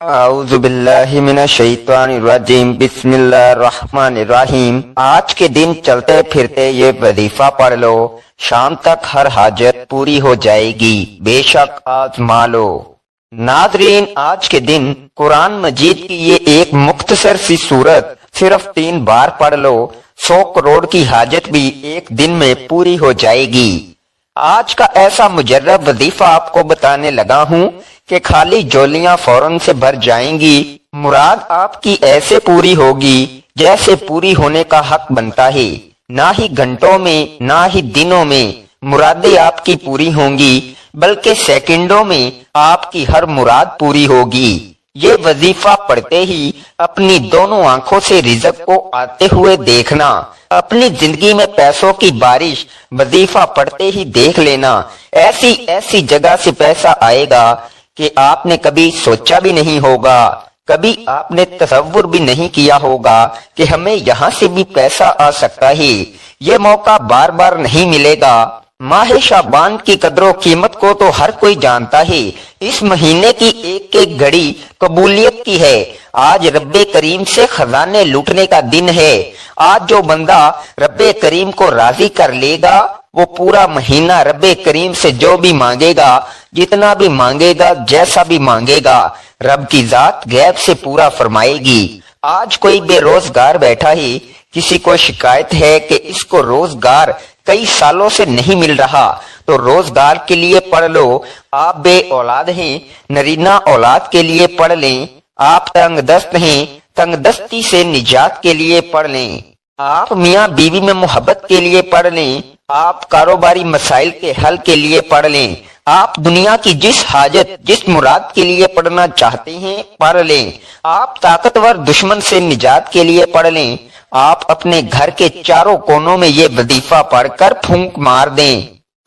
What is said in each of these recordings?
اعوذ باللہ من الشیطان الرجیم بسم اللہ الرحمن الرحیم۔ آج کے دن چلتے پھرتے یہ وظیفہ پڑھ لو، شام تک ہر حاجت پوری ہو جائے گی، بے شک آزما لو۔ ناظرین، آج کے دن قرآن مجید کی یہ ایک مختصر سی سورت صرف 3 بار پڑھ لو، 100 کروڑ کی حاجت بھی ایک دن میں پوری ہو جائے گی۔ آج کا ایسا مجرب وظیفہ آپ کو بتانے لگا ہوں کہ خالی جولیاں فوراً سے بھر جائیں گی، مراد آپ کی ایسے پوری ہوگی جیسے پوری ہونے کا حق بنتا ہے، نہ ہی گھنٹوں میں نہ ہی دنوں میں مرادیں آپ کی پوری ہوں گی، بلکہ سیکنڈوں میں آپ کی ہر مراد پوری ہوگی۔ یہ وظیفہ پڑھتے ہی اپنی دونوں آنکھوں سے رزق کو آتے ہوئے دیکھنا، اپنی زندگی میں پیسوں کی بارش وظیفہ پڑھتے ہی دیکھ لینا۔ ایسی ایسی جگہ سے پیسہ آئے گا کہ آپ نے کبھی سوچا بھی نہیں ہوگا، کبھی آپ نے تصور بھی نہیں کیا ہوگا کہ ہمیں یہاں سے بھی پیسہ آ سکتا ہے۔ یہ موقع بار بار نہیں ملے گا۔ ماہ شعبان کی قدر و قیمت کو تو ہر کوئی جانتا ہے۔ اس مہینے کی ایک ایک گھڑی قبولیت کی ہے۔ آج رب کریم سے خزانے لوٹنے کا دن ہے۔ آج جو بندہ رب کریم کو راضی کر لے گا، وہ پورا مہینہ رب کریم سے جو بھی مانگے گا، جتنا بھی مانگے گا، جیسا بھی مانگے گا، رب کی ذات غیب سے پورا فرمائے گی۔ آج کوئی بے روزگار بیٹھا ہے، کسی کو شکایت ہے کہ اس کو روزگار کئی سالوں سے نہیں مل رہا، تو روزگار کے لیے پڑھ لو۔ آپ بے اولاد ہیں، نرینہ اولاد کے لیے پڑھ لیں۔ آپ تنگ دست ہیں، تنگ دستی سے نجات کے لیے پڑھ لیں۔ آپ میاں بیوی میں محبت کے لیے پڑھ لیں۔ آپ کاروباری مسائل کے حل کے لیے پڑھ لیں۔ آپ دنیا کی جس حاجت جس مراد کے لیے پڑھنا چاہتے ہیں پڑھ لیں۔ آپ طاقتور دشمن سے نجات کے لیے پڑھ لیں۔ آپ اپنے گھر کے چاروں کونوں میں یہ وظیفہ پڑھ کر پھونک مار دیں۔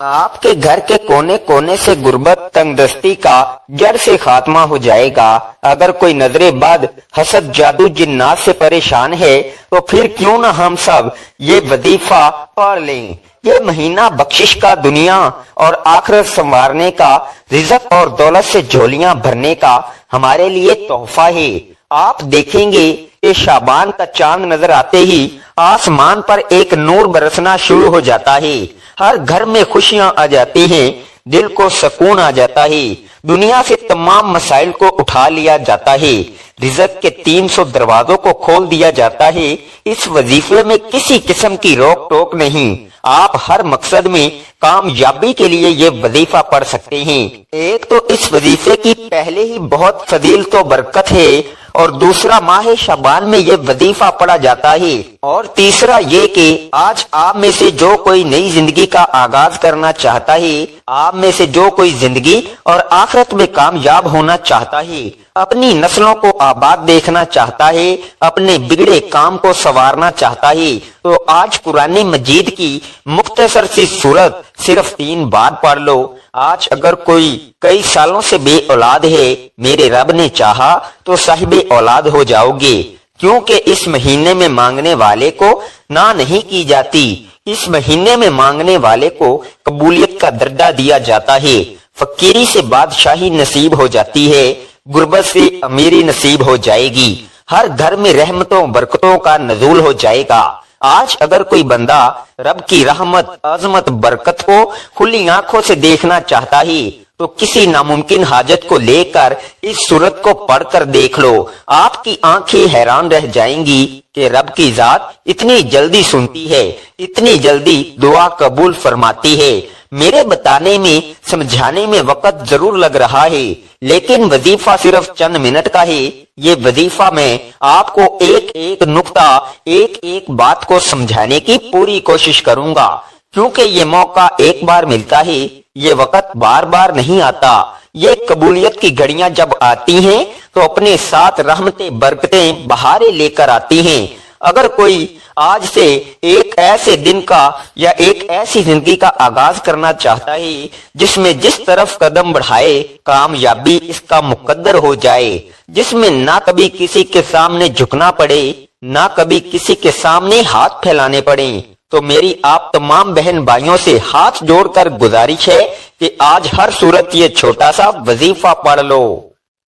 آپ کے گھر کے کونے کونے سے غربت تنگ دستی کا جڑ سے خاتمہ ہو جائے گا۔ اگر کوئی نظر بد حسد جادو جنات سے پریشان ہے تو پھر کیوں نہ ہم سب یہ وظیفہ پڑھ لیں۔ یہ مہینہ بخشش کا، دنیا اور آخرت سنوارنے کا، رزق اور دولت سے جھولیاں بھرنے کا ہمارے لیے تحفہ ہے۔ آپ دیکھیں گے کہ شعبان کا چاند نظر آتے ہی آسمان پر ایک نور برسنا شروع ہو جاتا ہے، ہر گھر میں خوشیاں آ جاتی ہیں، دل کو سکون آ جاتا ہے، دنیا سے تمام مسائل کو اٹھا لیا جاتا ہے، رزق کے 300 دروازوں کو کھول دیا جاتا ہے۔ اس وظیفے میں کسی قسم کی روک ٹوک نہیں۔ آپ ہر مقصد میں کامیابی کے لیے یہ وظیفہ پڑھ سکتے ہیں۔ ایک تو اس وظیفے کی پہلے ہی بہت فضیلت و برکت ہے، اور دوسرا ماہ شعبان میں یہ وظیفہ پڑھا جاتا ہے، اور تیسرا یہ کہ آج آپ میں سے جو کوئی نئی زندگی کا آغاز کرنا چاہتا ہے، آپ میں سے جو کوئی زندگی اور آخرت میں کامیاب ہونا چاہتا ہے، اپنی نسلوں کو آباد دیکھنا چاہتا ہے، اپنے بگڑے کام کو سنوارنا چاہتا ہے، تو آج قرآن مجید کی مختصر سی سورت صرف 3 بار پڑھ لو۔ آج اگر کوئی کئی سالوں سے بے اولاد ہے، میرے رب نے چاہا تو صاحب اولاد ہو جاؤ گے، کیونکہ اس مہینے میں مانگنے والے کو نہ نہیں کی جاتی۔ اس مہینے میں مانگنے والے کو قبولیت کا درجہ دیا جاتا ہے، فقیری سے بادشاہی نصیب ہو جاتی ہے، غربت سے امیری نصیب ہو جائے گی، ہر گھر میں رحمتوں برکتوں کا نزول ہو جائے گا۔ آج اگر کوئی بندہ رب کی رحمت عظمت برکت کو کھلی آنکھوں سے دیکھنا چاہتا ہے تو کسی ناممکن حاجت کو لے کر اس سورت کو پڑھ کر دیکھ لو۔ آپ کی آنکھیں حیران رہ جائیں گی کہ رب کی ذات اتنی جلدی سنتی ہے، اتنی جلدی دعا قبول فرماتی ہے۔ میرے بتانے میں سمجھانے میں وقت ضرور لگ رہا ہے، لیکن وظیفہ صرف چند منٹ کا ہے۔ یہ وظیفہ میں آپ کو ایک ایک نقطہ ایک ایک بات کو سمجھانے کی پوری کوشش کروں گا، کیونکہ یہ موقع ایک بار ملتا ہے، یہ وقت بار بار نہیں آتا۔ یہ قبولیت کی گھڑیاں جب آتی ہیں تو اپنے ساتھ رحمتیں برکتیں بہاریں لے کر آتی ہیں۔ اگر کوئی آج سے ایک ایسے دن کا یا ایک ایسی زندگی کا آغاز کرنا چاہتا ہے جس میں جس طرف قدم بڑھائے کامیابی اس کا مقدر ہو جائے، جس میں نہ کبھی کسی کے سامنے جھکنا پڑے، نہ کبھی کسی کے سامنے ہاتھ پھیلانے پڑے، تو میری آپ تمام بہن بھائیوں سے ہاتھ جوڑ کر گزارش ہے کہ آج ہر صورت یہ چھوٹا سا وظیفہ پڑھ لو۔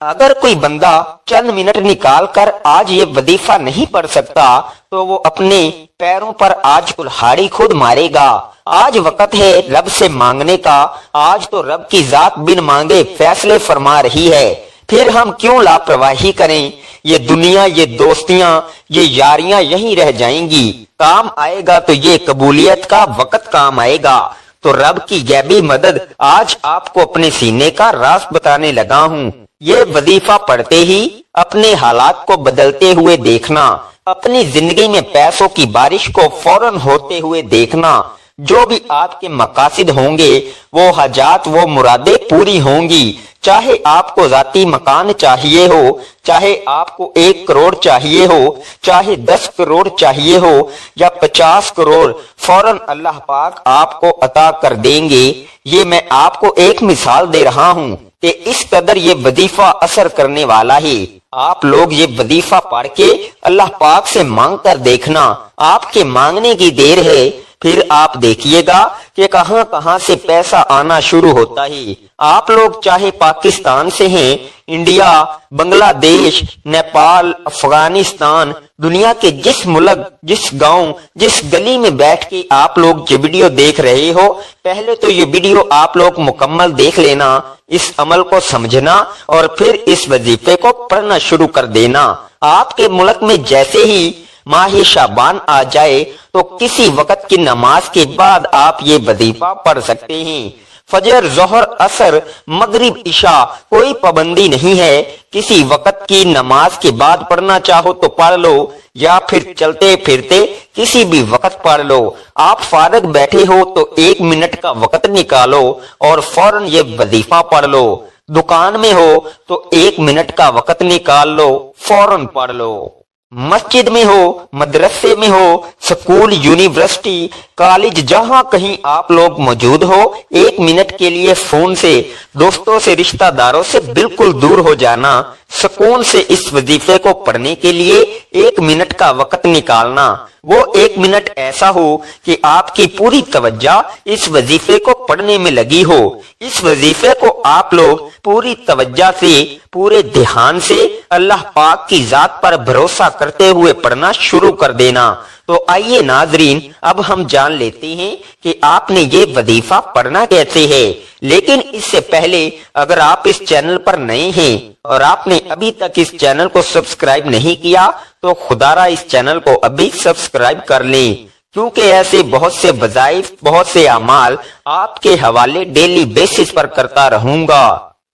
اگر کوئی بندہ چند منٹ نکال کر آج یہ وظیفہ نہیں پڑھ سکتا تو وہ اپنے پیروں پر آج کلہاڑی خود مارے گا۔ آج وقت ہے رب سے مانگنے کا، آج تو رب کی ذات بن مانگے فیصلے فرما رہی ہے، پھر ہم کیوں لاپرواہی کریں؟ یہ دنیا، یہ دوستیاں، یہ یاریاں یہیں رہ جائیں گی، کام آئے گا تو یہ قبولیت کا وقت کام آئے گا۔ تو رب کی غیبی مدد آج آپ کو اپنے سینے کا راز بتانے لگا ہوں۔ یہ وظیفہ پڑھتے ہی اپنے حالات کو بدلتے ہوئے دیکھنا، اپنی زندگی میں پیسوں کی بارش کو فوراً ہوتے ہوئے دیکھنا، جو بھی آپ کے مقاصد ہوں گے وہ حاجات، وہ مرادیں پوری ہوں گی۔ چاہے آپ کو ذاتی مکان چاہیے ہو، چاہے آپ کو 1 کروڑ چاہیے ہو، چاہے 10 کروڑ چاہیے ہو یا 50 کروڑ، فوراً اللہ پاک آپ کو عطا کر دیں گے۔ یہ میں آپ کو ایک مثال دے رہا ہوں کہ اس قدر یہ وظیفہ اثر کرنے والا ہے۔ آپ لوگ یہ وظیفہ پڑھ کے اللہ پاک سے مانگ کر دیکھنا، آپ کے مانگنے کی دیر ہے، پھر آپ دیکھیے گا کہ کہاں کہاں سے پیسہ آنا شروع ہوتا ہے۔ آپ لوگ چاہے پاکستان سے ہیں، انڈیا، بنگلہ دیش، نیپال، افغانستان، دنیا کے جس ملک، جس گاؤں، جس گلی میں بیٹھ کے آپ لوگ یہ ویڈیو دیکھ رہے ہو، پہلے تو یہ ویڈیو آپ لوگ مکمل دیکھ لینا، اس عمل کو سمجھنا اور پھر اس وظیفے کو پڑھنا شروع کر دینا۔ آپ کے ملک میں جیسے ہی ماہ شعبان آ جائے تو کسی وقت کی نماز کے بعد آپ یہ وظیفہ پڑھ سکتے ہیں۔ فجر، ظہر، عصر، مغرب، عشاء کوئی پابندی نہیں ہے، کسی وقت کی نماز کے بعد پڑھنا چاہو تو پڑھ لو یا پھر چلتے پھرتے کسی بھی وقت پڑھ لو۔ آپ فارغ بیٹھے ہو تو 1 منٹ کا وقت نکالو اور فوراً یہ وظیفہ پڑھ لو۔ دکان میں ہو تو 1 منٹ کا وقت نکال لو، فوراً پڑھ لو۔ مسجد میں ہو، مدرسے میں ہو، سکول، یونیورسٹی، کالج، جہاں کہیں آپ لوگ موجود ہو، 1 منٹ کے لیے فون سے، دوستوں سے، رشتہ داروں سے بالکل دور ہو جانا، سکون سے اس وظیفے کو پڑھنے کے لیے 1 منٹ کا وقت نکالنا۔ وہ 1 منٹ ایسا ہو کہ آپ کی پوری توجہ اس وظیفے کو پڑھنے میں لگی ہو۔ اس وظیفے کو آپ لوگ پوری توجہ سے، پورے دھیان سے اللہ پاک کی ذات پر بھروسہ کرتے ہوئے پڑھنا شروع کر دینا۔ تو آئیے ناظرین، اب ہم جان لیتے ہیں کہ آپ نے یہ وظیفہ پڑھنا کیسے ہے۔ لیکن اس سے پہلے اگر آپ اس چینل پر نئے ہیں اور آپ نے ابھی تک اس چینل کو سبسکرائب نہیں کیا تو خدا را اس چینل کو ابھی سبسکرائب کر لیں، کیونکہ ایسے بہت سے وظائف، بہت سے اعمال آپ کے حوالے ڈیلی بیسس پر کرتا رہوں گا۔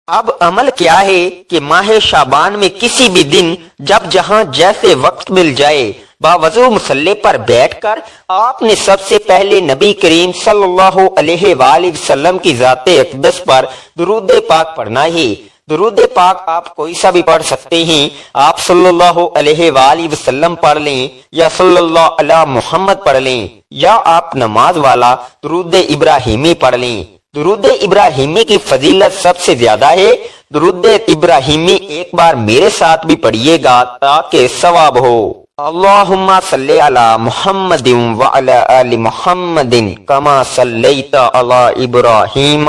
اب عمل کیا ہے کہ ماہ شعبان میں کسی بھی دن جب جہاں جیسے وقت مل جائے، باوضو مصلی پر بیٹھ کر آپ نے سب سے پہلے نبی کریم صلی اللہ علیہ وآلہ وسلم کی ذات اقدس پر درود پاک پڑھنا ہے۔ درود پاک آپ کوئی سا بھی پڑھ سکتے ہیں، آپ صلی اللہ علیہ وآلہ وسلم پڑھ لیں یا صلی اللہ علی محمد پڑھ لیں، یا آپ نماز والا درود ابراہیمی پڑھ لیں۔ درود ابراہیمی کی فضیلت سب سے زیادہ ہے۔ درود ابراہیمی ایک بار میرے ساتھ بھی پڑھیے گا تاکہ ثواب ہو۔ اللہم صلی علی محمد وعلی آل محمد کما صلیت علی ابراہیم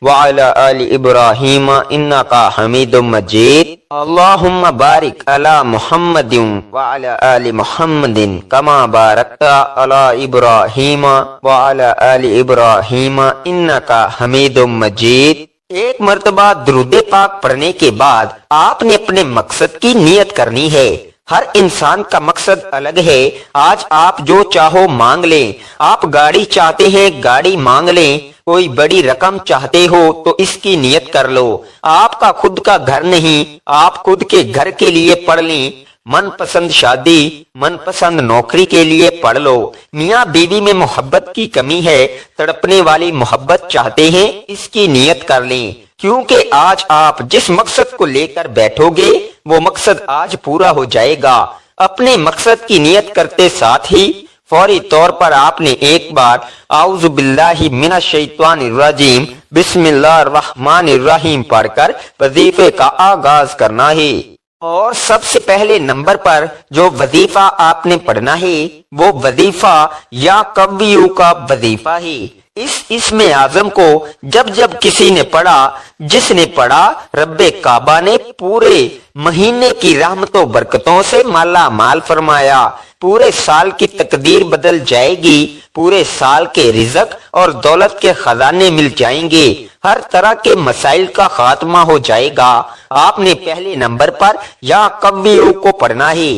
وعلی آل ابراہیم انکا حمید مجید۔ اللہم بارک علی محمد وعلی آل محمد کما بارکت علی ابراہیم وعلی آل ابراہیم انکا حمید مجید۔ ایک مرتبہ درود پاک پڑھنے کے بعد آپ نے اپنے مقصد کی نیت کرنی ہے۔ ہر انسان کا مقصد الگ ہے۔ آج آپ جو چاہو مانگ لیں، آپ گاڑی چاہتے ہیں گاڑی مانگ لیں، کوئی بڑی رقم چاہتے ہو تو اس کی نیت کر لو۔ آپ کا خود کا گھر نہیں، آپ خود کے گھر کے لیے پڑھ لیں۔ من پسند شادی، من پسند نوکری کے لیے پڑھ لو۔ میاں بیوی میں محبت کی کمی ہے، تڑپنے والی محبت چاہتے ہیں، اس کی نیت کر لیں، کیونکہ آج آپ جس مقصد کو لے کر بیٹھو گے وہ مقصد آج پورا ہو جائے گا۔ اپنے مقصد کی نیت کرتے ساتھ ہی فوری طور پر آپ نے ایک بار اعوذ باللہ من الشیطان الرجیم بسم اللہ الرحمن الرحیم پڑھ کر وظیفے کا آغاز کرنا ہے۔ اور سب سے پہلے نمبر پر جو وظیفہ آپ نے پڑھنا ہے وہ وظیفہ یا قویو کا وظیفہ ہے۔ اس اسم اعظم کو جب جب کسی نے پڑھا، جس نے پڑھا، رب کعبہ نے پورے مہینے کی رحمتوں برکتوں سے مالا مال فرمایا، پورے سال کی تقدیر بدل جائے گی، پورے سال کے رزق اور دولت کے خزانے مل جائیں گے، ہر طرح کے مسائل کا خاتمہ ہو جائے گا۔ آپ نے پہلے نمبر پر یا قویو کو پڑھنا ہے۔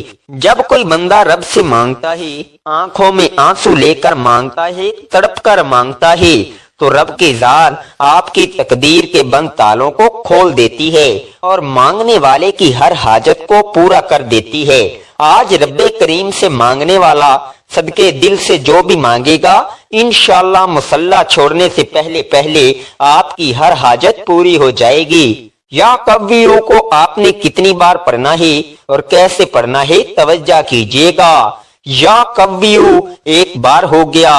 جب کوئی بندہ رب سے مانگتا ہے، آنکھوں میں آنسو لے کر مانگتا ہے، تڑپ کر مانگتا ہے، تو رب کی ذات آپ کی تقدیر کے بند تالوں کو کھول دیتی ہے اور مانگنے والے کی ہر حاجت کو پورا کر دیتی ہے۔ آج رب کریم سے مانگنے والا صدقے دل سے جو بھی مانگے گا، انشاءاللہ مصلی چھوڑنے سے پہلے پہلے آپ کی ہر حاجت پوری ہو جائے گی۔ یا قویو کو آپ نے کتنی بار پڑھنا ہے اور کیسے پڑھنا ہے، توجہ کیجئے گا۔ یا قویو ایک بار ہو گیا،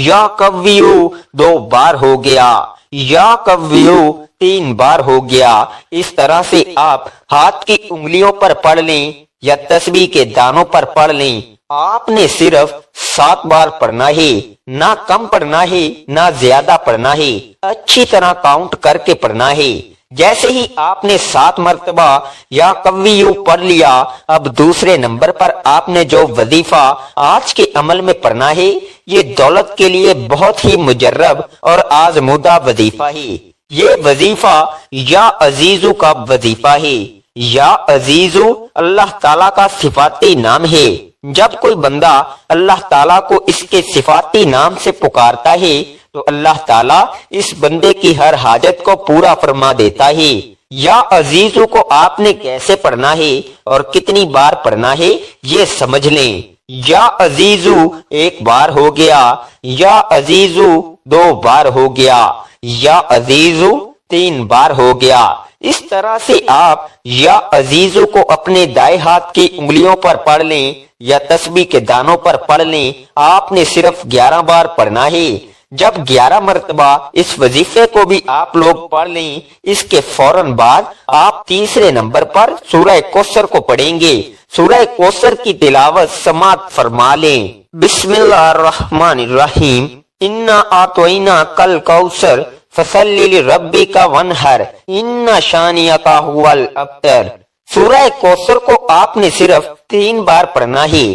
یا قویو دو بار ہو گیا، یا قویو تین بار ہو گیا۔ اس طرح سے آپ ہاتھ کی انگلیوں پر پڑھ لیں یا تسبیح کے دانوں پر پڑھ لیں۔ آپ نے صرف 7 بار پڑھنا ہے، نہ کم پڑھنا ہے نہ زیادہ پڑھنا ہے، اچھی طرح کاؤنٹ کر کے پڑھنا ہے۔ جیسے ہی آپ نے 7 مرتبہ یا قویو پڑھ لیا، اب دوسرے نمبر پر آپ نے جو وظیفہ آج کے عمل میں پڑھنا ہے، یہ دولت کے لیے بہت ہی مجرب اور آزمودہ وظیفہ ہے۔ یہ وظیفہ یا عزیزو کا وظیفہ ہے۔ یا عزیزو اللہ تعالیٰ کا صفاتی نام ہے۔ جب کوئی بندہ اللہ تعالیٰ کو اس کے صفاتی نام سے پکارتا ہے تو اللہ تعالیٰ اس بندے کی ہر حاجت کو پورا فرما دیتا ہے۔ یا عزیزو کو آپ نے کیسے پڑھنا ہے اور کتنی بار پڑھنا ہے، یہ سمجھ لیں۔ یا عزیزو ایک بار ہو گیا، یا عزیزو 2 بار ہو گیا، یا عزیزو 3 بار ہو گیا۔ اس طرح سے آپ یا عزیزو کو اپنے دائیں ہاتھ کی انگلیوں پر پڑھ لیں یا تسبیح کے دانوں پر پڑھ لیں۔ آپ نے صرف 11 بار پڑھنا ہے۔ جب 11 مرتبہ اس وظیفے کو بھی آپ لوگ پڑھ لیں، اس کے فوراً بعد آپ تیسرے نمبر پر سورہ کوثر کو پڑھیں گے۔ سورہ کوثر کی تلاوت سماعت فرما لیں۔ بسم اللہ الرحمن الرحیم۔ انا اعطیناک الکوثر فصلی لربک وانحر ان شانئک ھو الابتر۔ سورہ کوثر کو آپ نے صرف 3 بار پڑھنا ہے۔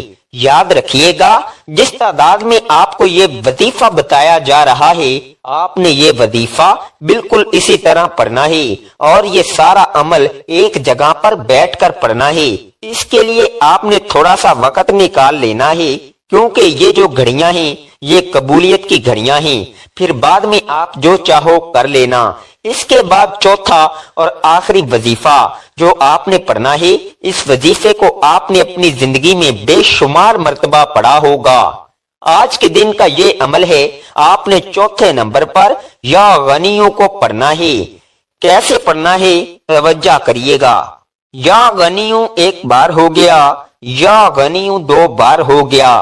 یاد رکھیے گا، جس تعداد میں آپ کو یہ وظیفہ بتایا جا رہا ہے، آپ نے یہ وظیفہ بالکل اسی طرح پڑھنا ہے اور یہ سارا عمل ایک جگہ پر بیٹھ کر پڑھنا ہے۔ اس کے لیے آپ نے تھوڑا سا وقت نکال لینا ہے، کیونکہ یہ جو گھڑیاں ہیں یہ قبولیت کی گھڑیاں ہیں۔ پھر بعد میں آپ جو چاہو کر لینا۔ اس کے بعد چوتھا اور آخری وظیفہ جو آپ نے پڑھنا ہے، اس وظیفے کو آپ نے اپنی زندگی میں بے شمار مرتبہ پڑھا ہوگا۔ آج کے دن کا یہ عمل ہے، آپ نے چوتھے نمبر پر یا غنیوں کو پڑھنا ہے۔ کیسے پڑھنا ہے، توجہ کریے گا۔ یا غنیوں ایک بار ہو گیا، یا غنیوں 2 بار ہو گیا،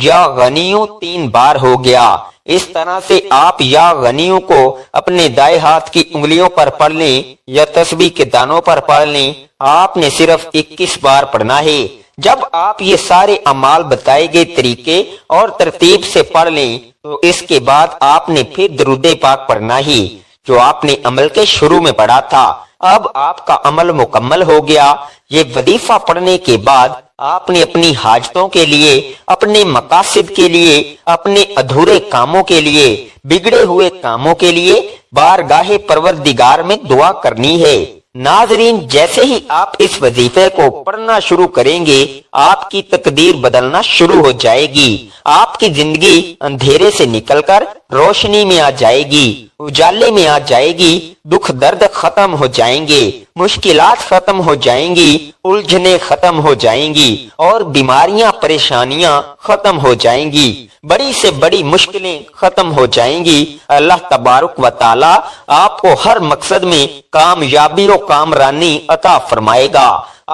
یا غنیوں 3 بار ہو گیا۔ اس طرح سے آپ یا غنیوں کو اپنے دائیں ہاتھ کی انگلیوں پر پڑھ لیں یا تسبیح کے دانوں پر پڑھ لیں۔ آپ نے صرف 21 بار پڑھنا ہے۔ جب آپ یہ سارے اعمال بتائے گئے طریقے اور ترتیب سے پڑھ لیں تو اس کے بعد آپ نے پھر درود پاک پڑھنا ہے، جو آپ نے عمل کے شروع میں پڑھا تھا۔ اب آپ کا عمل مکمل ہو گیا۔ یہ وظیفہ پڑھنے کے بعد آپ نے اپنی حاجتوں کے لیے، اپنے مقاصد کے لیے، اپنے ادھورے کاموں کے لیے، بگڑے ہوئے کاموں کے لیے بارگاہ پروردگار میں دعا کرنی ہے۔ ناظرین، جیسے ہی آپ اس وظیفے کو پڑھنا شروع کریں گے، آپ کی تقدیر بدلنا شروع ہو جائے گی۔ آپ کی زندگی اندھیرے سے نکل کر روشنی میں آ جائے گی، اجالے میں آ جائے گی، دکھ درد ختم ہو جائیں گے، مشکلات ختم ہو جائیں گی، الجھنیں ختم ہو جائیں گی اور بیماریاں پریشانیاں ختم ہو جائیں گی، بڑی سے بڑی مشکلیں ختم ہو جائیں گی۔ اللہ تبارک و تعالی آپ کو ہر مقصد میں کامیابی و کامرانی عطا فرمائے گا۔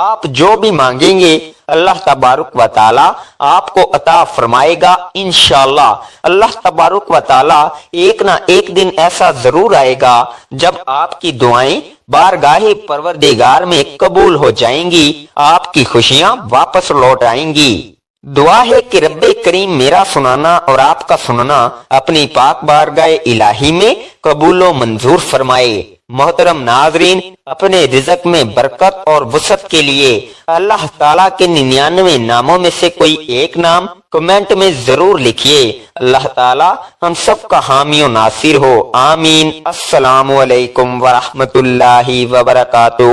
آپ جو بھی مانگیں گے اللہ تبارک و تعالی آپ کو عطا فرمائے گا انشاءاللہ۔ اللہ تبارک و تعالی ایک نہ ایک دن ایسا ضرور آئے گا جب آپ کی دعائیں بارگاہ پروردگار میں قبول ہو جائیں گی، آپ کی خوشیاں واپس لوٹ آئیں گی۔ دعا ہے کہ رب کریم میرا سنانا اور آپ کا سننا اپنی پاک بارگاہ الہی میں قبول و منظور فرمائے۔ محترم ناظرین، اپنے رزق میں برکت اور وسعت کے لیے اللہ تعالیٰ کے 99 ناموں میں سے کوئی ایک نام کمنٹ میں ضرور لکھیے۔ اللہ تعالیٰ ہم سب کا حامی و ناصر ہو، آمین۔ السلام علیکم ورحمۃ اللہ وبرکاتہ۔